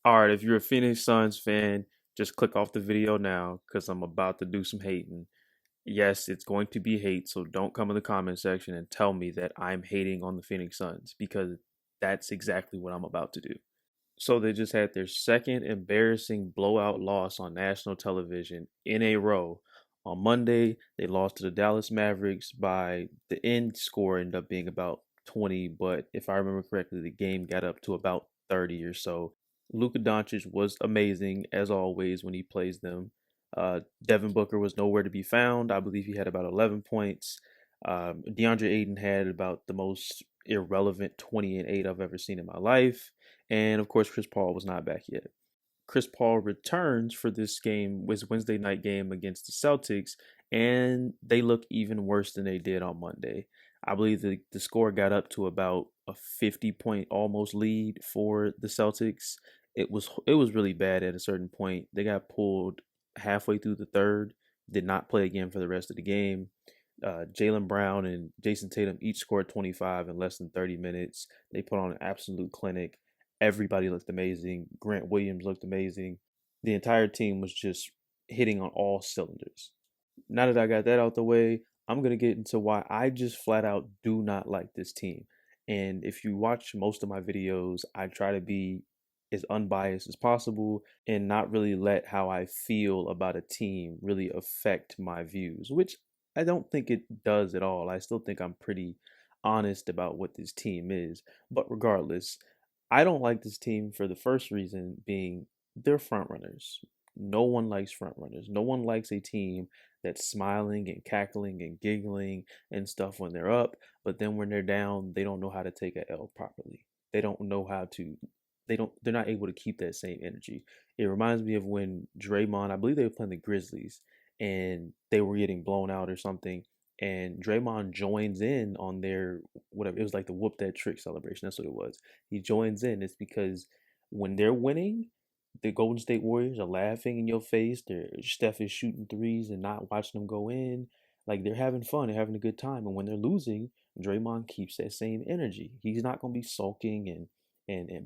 All right, if you're a Phoenix Suns fan, just click off the video now because I'm about to do some hating. Yes, it's going to be hate, so don't come in the comment section and tell me that I'm hating on the Phoenix Suns because that's exactly what I'm about to do. So they just had their second embarrassing blowout loss on national television in a row. On Monday, they lost to the Dallas Mavericks by the end score ended up being about 20, but if I remember correctly, the game got up to about 30 or so. Luka Doncic was amazing as always when he plays them. Devin Booker was nowhere to be found. I believe he had about 11 points. DeAndre Ayton had about the most irrelevant 20 and 8 I've ever seen in my life. And of course, Chris Paul was not back yet. Chris Paul returns for this game, was Wednesday night game against the Celtics, and they look even worse than they did on Monday. I believe the score got up to about a 50-point almost lead for the Celtics. It was really bad at a certain point. They got pulled halfway through the third, did not play again for the rest of the game. Jaylen Brown and Jason Tatum each scored 25 in less than 30 minutes. They put on an absolute clinic. Everybody looked amazing. Grant Williams looked amazing. The entire team was just hitting on all cylinders. Now that I got that out the way, I'm going to get into why I just flat out do not like this team. And if you watch most of my videos, I try to be as unbiased as possible and not really let how I feel about a team really affect my views, which I don't think it does at all. I still think I'm pretty honest about what this team is. But regardless, I don't like this team for the first reason being they're front runners. No one likes front runners. No one likes a team that's smiling and cackling and giggling and stuff when they're up, but then when they're down, they don't know how to take a L properly. They don't know how to they're not able to keep that same energy. It reminds me of when Draymond, I believe they were playing the Grizzlies and they were getting blown out or something, and Draymond joins in on their whatever. It was like the whoop that trick celebration. That's what it was. He joins in. It's because when they're winning, the Golden State Warriors are laughing in your face. Steph is shooting threes and not watching them go in. Like they're having fun, they're having a good time. And when they're losing, Draymond keeps that same energy. He's not gonna be sulking and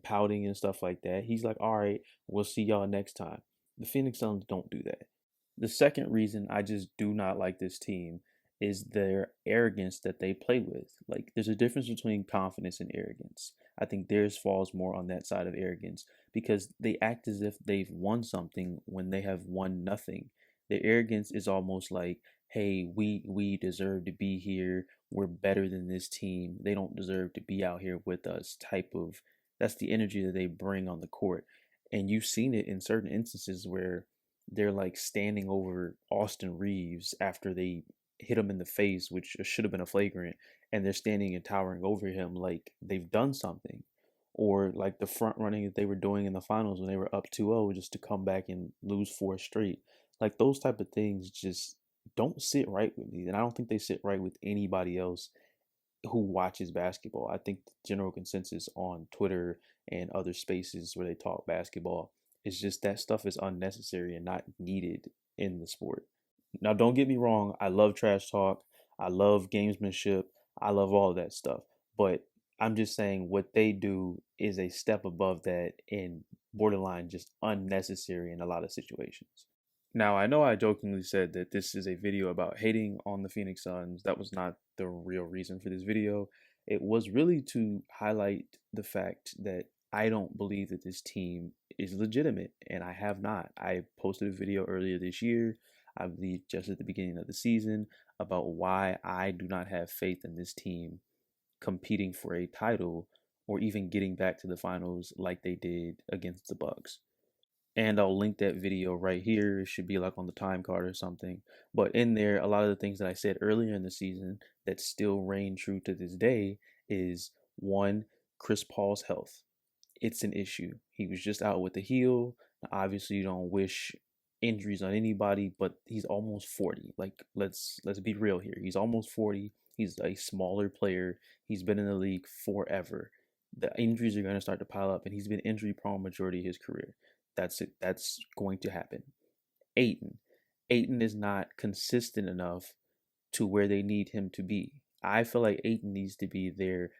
pouting and stuff like that. He's like, all right, we'll see y'all next time. The Phoenix Suns don't do that. The second reason I just do not like this team is their arrogance that they play with. Like, there's a difference between confidence and arrogance. I think theirs falls more on that side of arrogance because they act as if they've won something when they have won nothing. Their arrogance is almost like, hey, we deserve to be here. We're better than this team. They don't deserve to be out here with us type of that's the energy that they bring on the court. And you've seen it in certain instances where they're like standing over Austin Reeves after they hit him in the face, which should have been a flagrant, and they're standing and towering over him like they've done something. Or like the front running that they were doing in the finals when they were up 2-0 just to come back and lose four straight. Like those type of things just don't sit right with me. And I don't think they sit right with anybody else who watches basketball. I think the general consensus on Twitter and other spaces where they talk basketball is just that stuff is unnecessary and not needed in the sport. Now, don't get me wrong, I love trash talk, I love gamesmanship, I love all of that stuff. But I'm just saying what they do is a step above that and borderline just unnecessary in a lot of situations. Now, I know I jokingly said that this is a video about hating on the Phoenix Suns. That was not the real reason for this video. It was really to highlight the fact that I don't believe that this team is legitimate, and I have not. I posted a video earlier this year, I believe just at the beginning of the season, about why I do not have faith in this team competing for a title or even getting back to the finals like they did against the Bucks, and I'll link that video right here. It should be like on the time card or something. But in there, a lot of the things that I said earlier in the season that still reign true to this day is one, Chris Paul's health. It's an issue. He was just out with the heel. Obviously, you don't wish injuries on anybody, but he's almost 40. Like let's be real here. He's almost 40. He's a smaller player. He's been in the league forever. The injuries are going to start to pile up, and he's been injury prone majority of his career. That's it. That's going to happen. Ayton. Ayton is not consistent enough to where they need him to be. I feel like Ayton needs to be their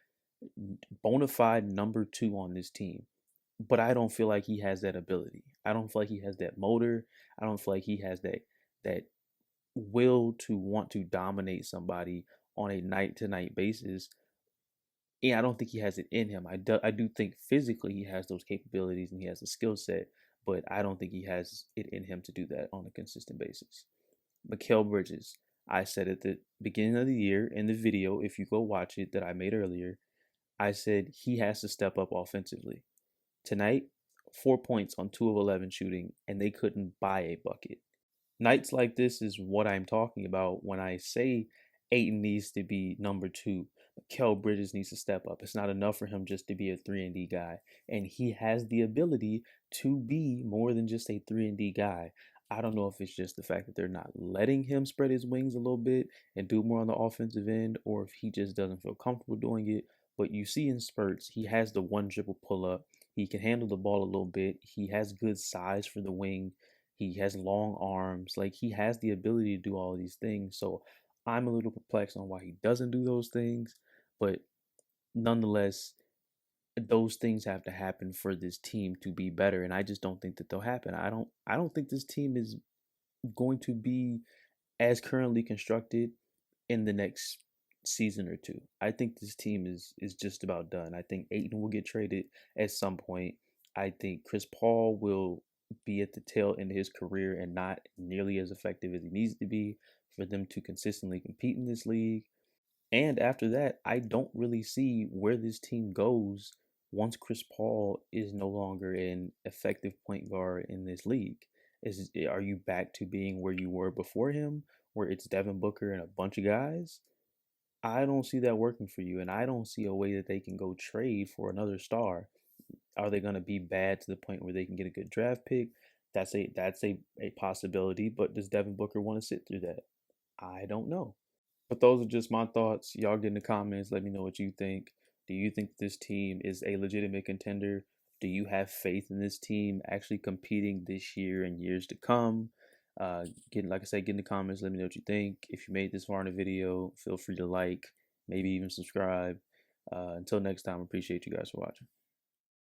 bona fide number two on this team. but I don't feel like he has that ability. I don't feel like he has that motor. I don't feel like he has that will to want to dominate somebody on a night to night basis. And I don't think he has it in him. I do think physically he has those capabilities and he has the skill set, but I don't think he has it in him to do that on a consistent basis. Mikal Bridges, I said at the beginning of the year in the video, if you go watch it that I made earlier, I said he has to step up offensively. Tonight, 4 points on 2 of 11 shooting, and they couldn't buy a bucket. Nights like this is what I'm talking about when I say Ayton needs to be number two. Mikal Bridges needs to step up. It's not enough for him just to be a 3 and D guy. And he has the ability to be more than just a 3 and D guy. I don't know if it's just the fact that they're not letting him spread his wings a little bit and do more on the offensive end, or if he just doesn't feel comfortable doing it. But you see in spurts, he has the one dribble pull up. He can handle the ball a little bit. He has good size for the wing. He has long arms. Like he has the ability to do all of these things. So I'm a little perplexed on why he doesn't do those things. But nonetheless, those things have to happen for this team to be better. And I just don't think that they'll happen. I don't think this team is going to be as currently constructed in the next season or two. I think this team is just about done. I think Ayton will get traded at some point. I think Chris Paul will be at the tail end of his career and not nearly as effective as he needs to be for them to consistently compete in this league. And after that, I don't really see where this team goes once Chris Paul is no longer an effective point guard in this league. Are you back to being where you were before him, where it's Devin Booker and a bunch of guys? I don't see that working for you, and I don't see a way that they can go trade for another star. Are they going to be bad to the point where they can get a good draft pick? That's a possibility, but does Devin Booker want to sit through that? I don't know. But those are just my thoughts. Y'all get in the comments. Let me know what you think. Do you think this team is a legitimate contender? Do you have faith in this team actually competing this year and years to come? Like I said, get in the comments. Let me know what you think. If you made this far in the video, feel free to like, maybe even subscribe. Until next time, appreciate you guys for watching.